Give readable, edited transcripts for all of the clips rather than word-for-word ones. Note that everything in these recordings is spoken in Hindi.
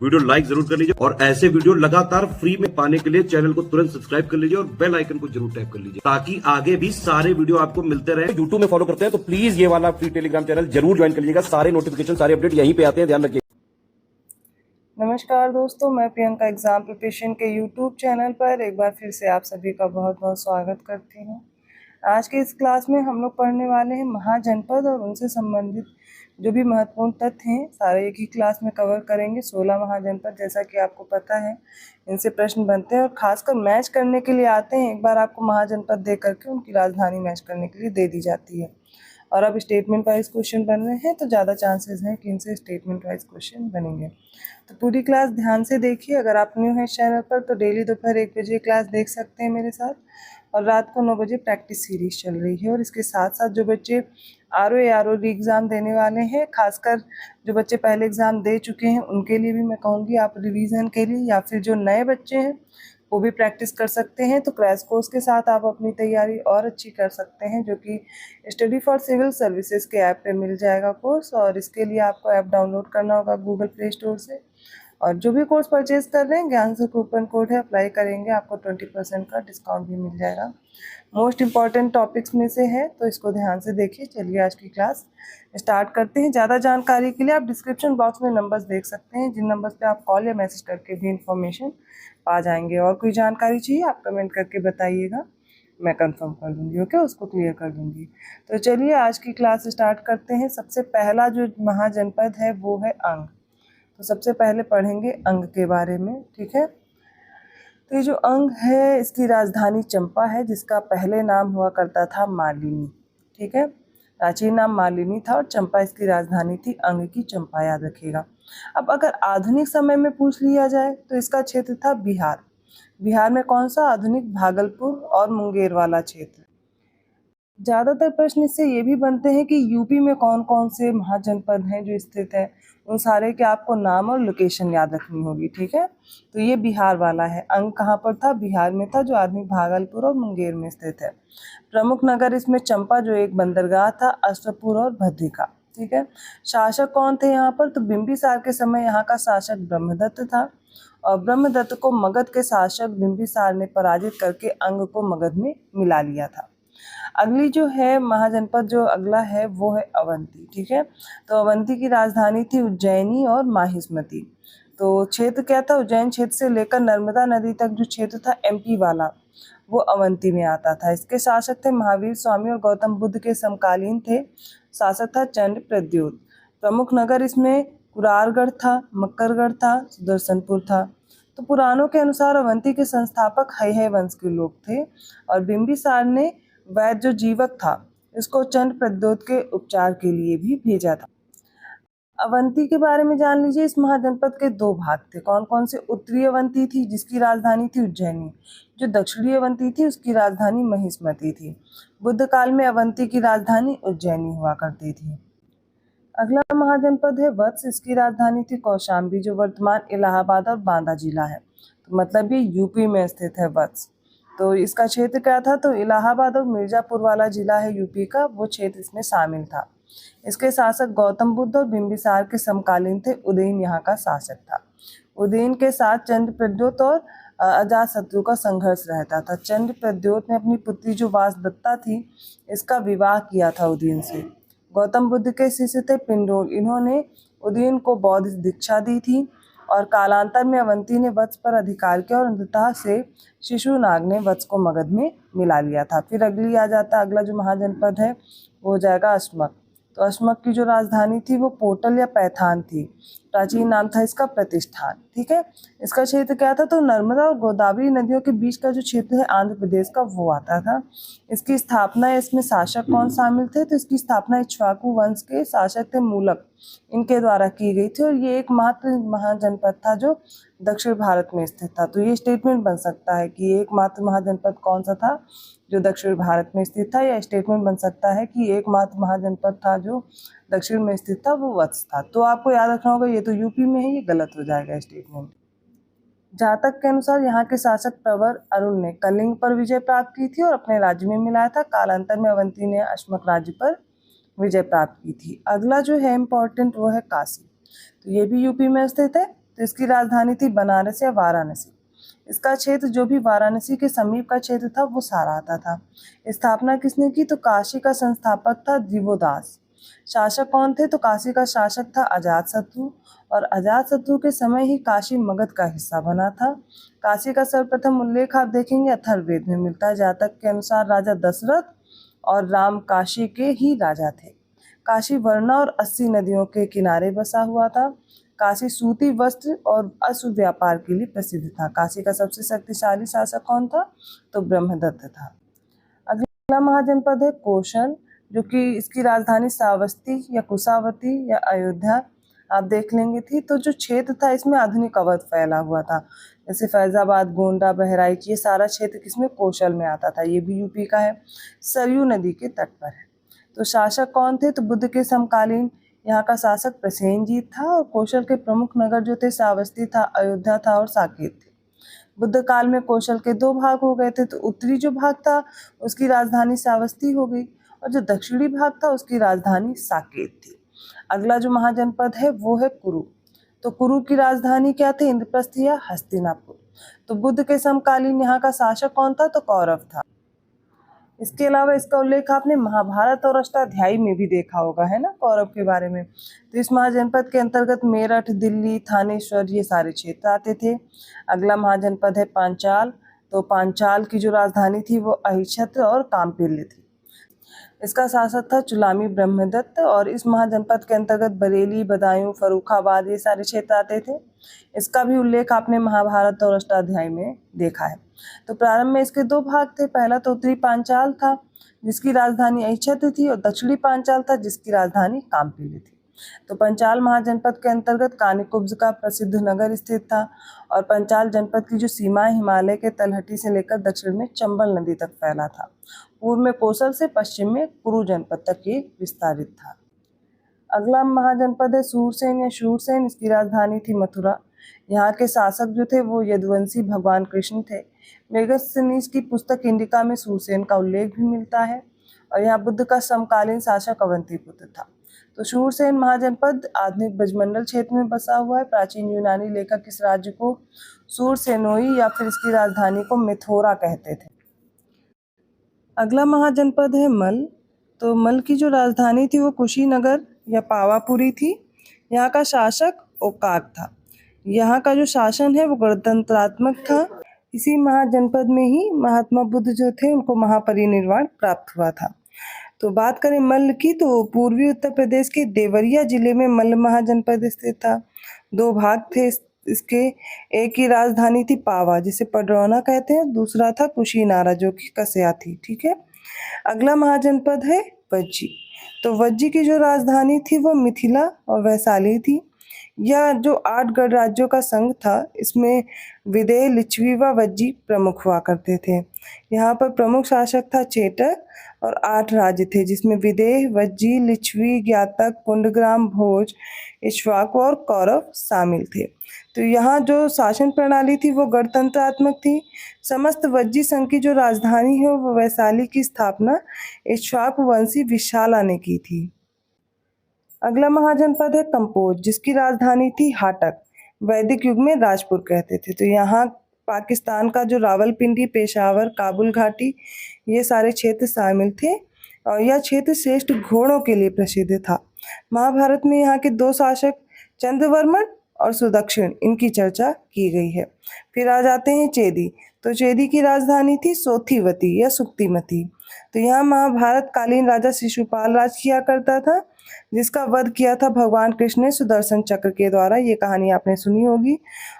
वीडियो लाइक जरूर कर लीजिए और ऐसे वीडियो लगातार फ्री में पाने के लिए चैनल को तुरंत सब्सक्राइब कर लीजिए और बेल आइकन को जरूर टैप कर लीजिए ताकि आगे भी सारे वीडियो आपको मिलते रहे। यूट्यूब में फॉलो करते हैं तो प्लीज ये वाला फ्री टेलीग्राम चैनल जरूर ज्वाइन कर लीजिएगा। सारे नोटिफिकेशन सारे अपडेट यहीं पे आते हैं, ध्यान रखिए। नमस्कार दोस्तों, मैं प्रियंका एग्जाम प्रिपरेशन के यूट्यूब चैनल पर एक बार फिर से आप सभी का बहुत बहुत स्वागत करती हूँ। आज के इस क्लास में हम लोग पढ़ने वाले हैं महाजनपद और उनसे संबंधित जो भी महत्वपूर्ण तथ्य हैं सारे एक ही क्लास में कवर करेंगे। 16 महाजनपद जैसा कि आपको पता है इनसे प्रश्न बनते हैं और खासकर मैच करने के लिए आते हैं। एक बार आपको महाजनपद दे करके उनकी राजधानी मैच करने के लिए दे दी जाती है और अब स्टेटमेंट वाइज क्वेश्चन बन रहे हैं तो ज़्यादा चांसेस हैं कि इनसे स्टेटमेंट वाइज क्वेश्चन बनेंगे। तो पूरी क्लास ध्यान से देखिए। अगर आप न्यू हैं इस चैनल पर तो डेली दोपहर 1 बजे क्लास देख सकते हैं मेरे साथ और रात को 9 बजे प्रैक्टिस सीरीज चल रही है। और इसके साथ साथ जो बच्चे RO एग्ज़ाम देने वाले हैं, खासकर जो बच्चे पहले एग्ज़ाम दे चुके हैं उनके लिए भी मैं कहूँगी आप रिवीजन के लिए या फिर जो नए बच्चे हैं वो भी प्रैक्टिस कर सकते हैं। तो क्रैश कोर्स के साथ आप अपनी तैयारी और अच्छी कर सकते हैं, जो कि स्टडी फॉर सिविल सर्विसेज के ऐप पे मिल जाएगा कोर्स। और इसके लिए आपको ऐप डाउनलोड करना होगा गूगल प्ले स्टोर से और जो भी कोर्स परचेज कर रहे हैं ज्ञान से कूपन कोड है अप्लाई करेंगे, आपको 20% का डिस्काउंट भी मिल जाएगा। मोस्ट इम्पॉर्टेंट टॉपिक्स में से है तो इसको ध्यान से देखिए। चलिए आज की क्लास स्टार्ट करते हैं। ज़्यादा जानकारी के लिए आप डिस्क्रिप्शन बॉक्स में नंबर्स देख सकते हैं, जिन नंबर्स पे आप कॉल या मैसेज करके भी इंफॉर्मेशन पा जाएंगे। और कोई जानकारी चाहिए आप कमेंट करके बताइएगा, मैं कंफर्म कर दूंगी, ओके, उसको क्लियर कर दूंगी। तो चलिए आज की क्लास स्टार्ट करते हैं। सबसे पहला जो महाजनपद है वो है अंग। तो सबसे पहले पढ़ेंगे अंग के बारे में, ठीक है। तो ये जो अंग है इसकी राजधानी चंपा है, जिसका पहले नाम हुआ करता था मालिनी, ठीक है। प्राचीन नाम मालिनी था और चंपा इसकी राजधानी थी। अंग की चंपा याद रखिएगा। अब अगर आधुनिक समय में पूछ लिया जाए तो इसका क्षेत्र था बिहार। बिहार में कौन सा? आधुनिक भागलपुर और मुंगेर वाला क्षेत्र। ज़्यादातर प्रश्न इससे ये भी बनते हैं कि यूपी में कौन कौन से महाजनपद हैं जो स्थित है, उन सारे के आपको नाम और लोकेशन याद रखनी होगी, ठीक है। तो ये बिहार वाला है। अंग कहाँ पर था? बिहार में था, जो आधुनिक भागलपुर और मुंगेर में स्थित है। प्रमुख नगर इसमें चंपा जो एक बंदरगाह था, अश्वपुर और भद्रिका, ठीक है। शासक कौन थे यहाँ पर? तो बिंबिसार के समय यहाँ का शासक ब्रह्मदत्त था और ब्रह्मदत्त को मगध के शासक बिंबिसार ने पराजित करके अंग को मगध में मिला लिया था। अगली जो है महाजनपद जो अगला है वो है अवंती, ठीक है। तो अवंती की राजधानी थी उज्जैनी और माहिष्मती। तो क्षेत्र क्या था? उज्जैन क्षेत्र से लेकर नर्मदा नदी तक जो क्षेत्र था MP वाला वो अवंती में आता था। इसके शासक थे महावीर स्वामी और गौतम बुद्ध के समकालीन थे। शासक था चंद्र प्रद्योत। प्रमुख नगर इसमें कुरारगढ़ था, मक्करगढ़ था, सुदर्शनपुर था। तो पुराणों के अनुसार अवंती के संस्थापक हैहय वंश के लोग थे और बिंबिसार ने वैद्य जो जीवक था इसको चंद्र प्रद्योत के उपचार के लिए भी भेजा था। अवंती के बारे में जान लीजिए। इस महाजनपद के 2 भाग थे। कौन कौन से? उत्तरी अवंती थी जिसकी राजधानी थी उज्जैनी, जो दक्षिणी अवंती थी उसकी राजधानी महिष्मती थी। बुद्ध काल में अवंती की राजधानी उज्जैनी हुआ करती थी। अगला महाजनपद है वत्स। इसकी राजधानी थी कौशाम्बी, जो वर्तमान इलाहाबाद और बांदा जिला है। तो मतलब ये यूपी में स्थित है वत्स। तो इसका क्षेत्र क्या था? तो इलाहाबाद और मिर्जापुर वाला जिला है यूपी का, वो क्षेत्र इसमें शामिल था। इसके शासक गौतम बुद्ध और बिंबिसार के समकालीन थे। उदयन यहाँ का शासक था। उदयन के साथ चंद्र प्रद्योत और अजातशत्रु का संघर्ष रहता था। चंद्र प्रद्योत ने अपनी पुत्री जो वासदत्ता थी इसका विवाह किया था उदयन से। गौतम बुद्ध के शिष्य थे पिंडोल। इन्होंने उदयन को बौद्ध दीक्षा दी थी और कालांतर में अवंती ने वत्स पर अधिकार किया और अंततः से शिशुनाग ने वत्स को मगध में मिला लिया था। फिर अगला जो महाजनपद है वो हो जाएगा अश्मक। तो अश्मक की जो राजधानी थी वो पोटल या पैथान थी। प्राचीन नाम था इसका प्रतिष्ठान, ठीक है। इसका क्षेत्र क्या था? तो नर्मदा और गोदावरी नदियों के बीच का जो क्षेत्र है आंध्र प्रदेश का वो आता था। इसकी स्थापना, इसमें शासक कौन शामिल थे? तो इसकी स्थापना इक्ष्वाकु वंश के शासक थे मूलक, इनके द्वारा की गई थी और ये एकमात्र महाजनपद था जो दक्षिण भारत में स्थित था। तो ये स्टेटमेंट बन सकता है कि एकमात्र महाजनपद कौन सा था जो दक्षिण भारत में स्थित था, या स्टेटमेंट बन सकता है कि एकमात्र महाजनपद था जो दक्षिण में स्थित था वो वत्स था। तो आपको याद रखना होगा ये तो यूपी में है, ये गलत हो जाएगा स्टेटमेंट। जातक के अनुसार यहाँ के शासक प्रवर अरुण ने कलिंग पर विजय प्राप्त की थी और अपने राज्य में मिलाया था। कालांतर में अवंती ने अश्मक राज्य पर विजय प्राप्त की थी। अगला जो है इम्पोर्टेंट वो है काशी। तो ये भी यूपी में स्थित है। तो इसकी राजधानी थी बनारस या वाराणसी। इसका क्षेत्र जो भी वाराणसी के समीप का क्षेत्र था वो सारा आता था। स्थापना किसने की? तो काशी का संस्थापक था दिवोदास। शासक कौन थे? तो काशी का शासक था अजातशत्रु, और अजातशत्रु के समय ही काशी मगध का हिस्सा बना था। काशी का सर्वप्रथम उल्लेख आप देखेंगे अथर्ववेद में मिलता है। जातक के अनुसार राजा दशरथ और राम काशी के ही राजा थे। काशी वरना और 80 नदियों के किनारे बसा हुआ था। काशी सूती वस्त्र और अश्व व्यापार के लिए प्रसिद्ध था। काशी का सबसे शक्तिशाली शासक कौन था? तो ब्रह्मदत्त था। अगला महाजनपद है कौशल, जो कि इसकी राजधानी श्रावस्ती या कुशावती या अयोध्या आप देख लेंगे थी। तो जो क्षेत्र था इसमें आधुनिक अवध फैला हुआ था, जैसे फैजाबाद, गोंडा, बहराइच, ये सारा क्षेत्र किसमें? कौशल में आता था। ये भी यूपी का है, सरयू नदी के तट पर है। तो शासक कौन थे? तो बुद्ध के समकालीन यहाँ का शासक प्रसेनजीत था। और कौशल के प्रमुख नगर जो थे श्रावस्ती था, अयोध्या था और साकेत थे। बुद्ध काल में कौशल के 2 भाग हो गए थे। तो उत्तरी जो भाग था उसकी राजधानी श्रावस्ती हो गई, और जो दक्षिणी भाग था उसकी राजधानी साकेत थी। अगला जो महाजनपद है वो है कुरु। तो कुरु की राजधानी क्या थी? इंद्रप्रस्थ या हस्तिनापुर। तो बुद्ध के समकालीन यहाँ का शासक कौन था? तो कौरव था। इसके अलावा इसका उल्लेख आपने महाभारत और अष्टाध्यायी में भी देखा होगा, है ना, कौरव के बारे में। तो इस महाजनपद के अंतर्गत मेरठ, दिल्ली, थानेश्वर ये सारे क्षेत्र आते थे। अगला महाजनपद है पांचाल। तो पांचाल की जो राजधानी थी वो अहिच्छत्र और काम्पिल्य थी। इसका शासक था चुलामी ब्रह्मदत्त। और इस महाजनपद के अंतर्गत बरेली, बदायूं, फर्रुखाबाद ये सारे क्षेत्र आते थे। इसका भी उल्लेख आपने महाभारत और अष्टाध्यायी में देखा है। तो प्रारंभ में इसके 2 भाग थे। पहला तो उत्तरी पांचाल था जिसकी राजधानी अहिच्छत्र थी, और दक्षिणी पांचाल था जिसकी राजधानी काम्पिल्य थी। तो पंचाल महाजनपद के अंतर्गत कानिकुब्ज का प्रसिद्ध नगर स्थित था। और पंचाल जनपद की जो सीमाएं हिमालय के तलहटी से लेकर दक्षिण में चंबल नदी तक फैला था। पूर्व में कौशल से पश्चिम में कुरु जनपद तक ये विस्तारित था। अगला महाजनपद है सूरसेन या शूरसेन। इसकी राजधानी थी मथुरा। यहाँ के शासक जो थे वो यदुवंशी भगवान कृष्ण थे। मेगस्थनीज की पुस्तक इंडिका में सूरसेन का उल्लेख भी मिलता है। और यहाँ बुद्ध का समकालीन शासक अवंतीपुत्र था। तो शूरसेन महाजनपद आधुनिक ब्रजमंडल क्षेत्र में बसा हुआ है। प्राचीन यूनानी लेखक इस राज्य को सूरसेनोई या फिर इसकी राजधानी को मिथोरा कहते थे। अगला महाजनपद है मल। तो मल की जो राजधानी थी वो कुशीनगर या पावापुरी थी। यहाँ का शासक ओकाक था। यहाँ का जो शासन है वो गणतंत्रात्मक था। इसी महाजनपद में ही महात्मा बुद्ध जो थे उनको महापरिनिर्वाण प्राप्त हुआ था। तो बात करें मल्ल की, तो पूर्वी उत्तर प्रदेश के देवरिया जिले में मल्ल महाजनपद स्थित था। 2 भाग थे इसके। एक की राजधानी थी पावा जिसे पडरौना कहते हैं, दूसरा था कुशीनारा जो कि कस्या थी। ठीक है। अगला महाजनपद है वज्जी। तो वज्जी की जो राजधानी थी वो मिथिला और वैशाली थी। यह जो 8 गणराज्यों का संघ था इसमें विदेह, लिच्छवी व वज्जी प्रमुख हुआ करते थे। यहाँ पर प्रमुख शासक था चेटक और 8 राज्य थे जिसमें विदेह, वज्जी, लिच्छवी, ज्ञातक, पुंडग्राम, भोज, इक्ष्वाकु और कौरव शामिल थे। तो यहाँ जो शासन प्रणाली थी वो गणतंत्रात्मक थी। समस्त वज्जी संघ की जो राजधानी है वो वैशाली की स्थापना इक्ष्वाकु वंशी विशाला ने की थी। अगला महाजनपद है कंपोज जिसकी राजधानी थी हाटक। वैदिक युग में राजपुर कहते थे। तो यहाँ पाकिस्तान का जो रावलपिंडी, पेशावर, काबुल घाटी ये सारे क्षेत्र शामिल थे। और यह क्षेत्र श्रेष्ठ घोड़ों के लिए प्रसिद्ध था। महाभारत में यहाँ के 2 शासक चंद्रवर्मन और सुदक्षिण इनकी चर्चा की गई है। फिर आ जाते हैं चेदी। तो चेदी की राजधानी थी सोथीवती या सुक्तिमती। तो यहाँ महाभारत कालीन राजा शिशुपाल राज किया करता था जिसका वध किया था भगवान कृष्ण ने सुदर्शन चक्र के द्वारा। ये कहानी आपने सुनी होगी।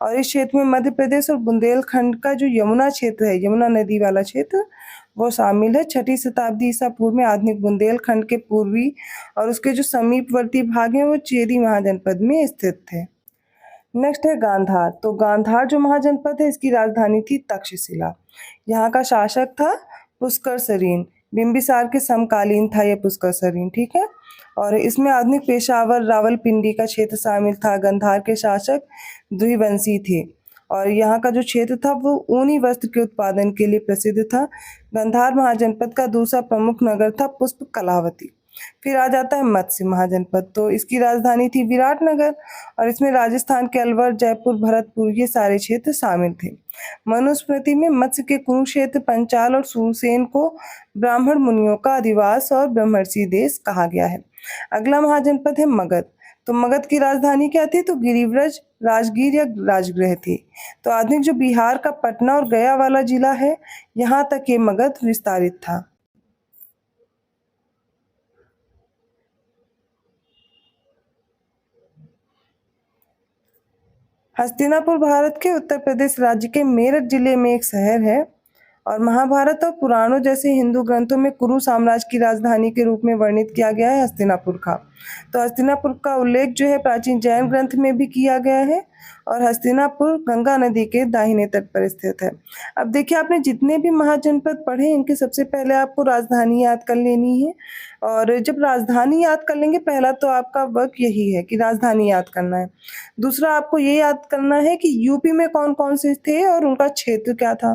और इस क्षेत्र में मध्य प्रदेश और बुंदेलखंड का जो यमुना क्षेत्र है, यमुना नदी वाला क्षेत्र, वो शामिल है। 6ठी शताब्दी ईसा पूर्व में आधुनिक बुंदेलखंड के पूर्वी और उसके जो समीपवर्ती भाग हैं वो चेदी महाजनपद में स्थित थे। नेक्स्ट है गांधार। तो गांधार जो महाजनपद है इसकी राजधानी थी तक्षशिला। यहाँ का शासक था पुष्कर सरीन। बिंबिसार के समकालीन था यह पुष्कर सरीन। ठीक है। और इसमें आधुनिक पेशावर, रावलपिंडी का क्षेत्र शामिल था। गांधार के शासक द्विवंशी थे और यहाँ का जो क्षेत्र था वो ऊनी वस्त्र के उत्पादन के लिए प्रसिद्ध था। गांधार महाजनपद का दूसरा प्रमुख नगर था पुष्प कलावती। फिर आ जाता है मत्स्य महाजनपद, तो इसकी राजधानी थी विराटनगर और इसमें राजस्थान के अलवर, जयपुर, भरतपुर ये सारे क्षेत्र शामिल थे। मनुस्मृति में मत्स्य के कुरुक्षेत्र, पंचाल और सूरसेन को ब्राह्मण मुनियों का अधिवास और ब्रह्मर्षि देश कहा गया है। अगला महाजनपद है मगध। तो मगध की राजधानी क्या थी? तो गिरिव्रज, राजगीर या राजगृह थी। तो आधुनिक जो बिहार का पटना और गया वाला जिला है, यहाँ तक ये मगध विस्तारित था। हस्तिनापुर भारत के उत्तर प्रदेश राज्य के मेरठ जिले में एक शहर है और महाभारत और पुराणों जैसे हिंदू ग्रंथों में कुरु साम्राज्य की राजधानी के रूप में वर्णित किया गया है हस्तिनापुर का। तो हस्तिनापुर का उल्लेख जो है प्राचीन जैन ग्रंथ में भी किया गया है और हस्तिनापुर गंगा नदी के दाहिने तट पर स्थित है। अब देखिए, आपने जितने भी महाजनपद पढ़े इनके सबसे पहले आपको राजधानी याद कर लेनी है और जब राजधानी याद कर लेंगे, पहला तो आपका वर्क यही है कि राजधानी याद करना है। दूसरा आपको ये याद करना है कि यूपी में कौन कौन से थे और उनका क्षेत्र क्या था।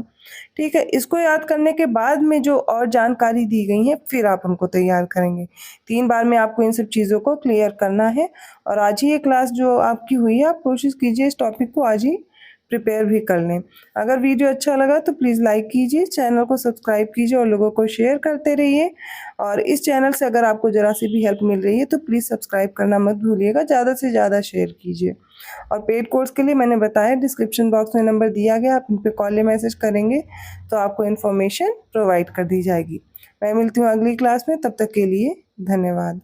ठीक है, इसको याद करने के बाद में जो और जानकारी दी गई है फिर आप उनको तैयार करेंगे। 3 बार में आपको इन सब चीज़ों को क्लियर करना है और आज ही ये क्लास जो आपकी हुई है, आप कोशिश कीजिए इस टॉपिक को आज ही प्रिपेयर भी कर लें। अगर वीडियो अच्छा लगा तो प्लीज़ लाइक कीजिए, चैनल को सब्सक्राइब कीजिए और लोगों को शेयर करते रहिए। और इस चैनल से अगर आपको ज़रा सी भी हेल्प मिल रही है तो प्लीज़ सब्सक्राइब करना मत भूलिएगा, ज़्यादा से ज़्यादा शेयर कीजिए। और पेड कोर्स के लिए मैंने बताया डिस्क्रिप्शन बॉक्स में नंबर दिया गया, आप इन पर कॉल या मैसेज करेंगे तो आपको इन्फॉर्मेशन प्रोवाइड कर दी जाएगी। मैं मिलती हूँ अगली क्लास में, तब तक के लिए धन्यवाद।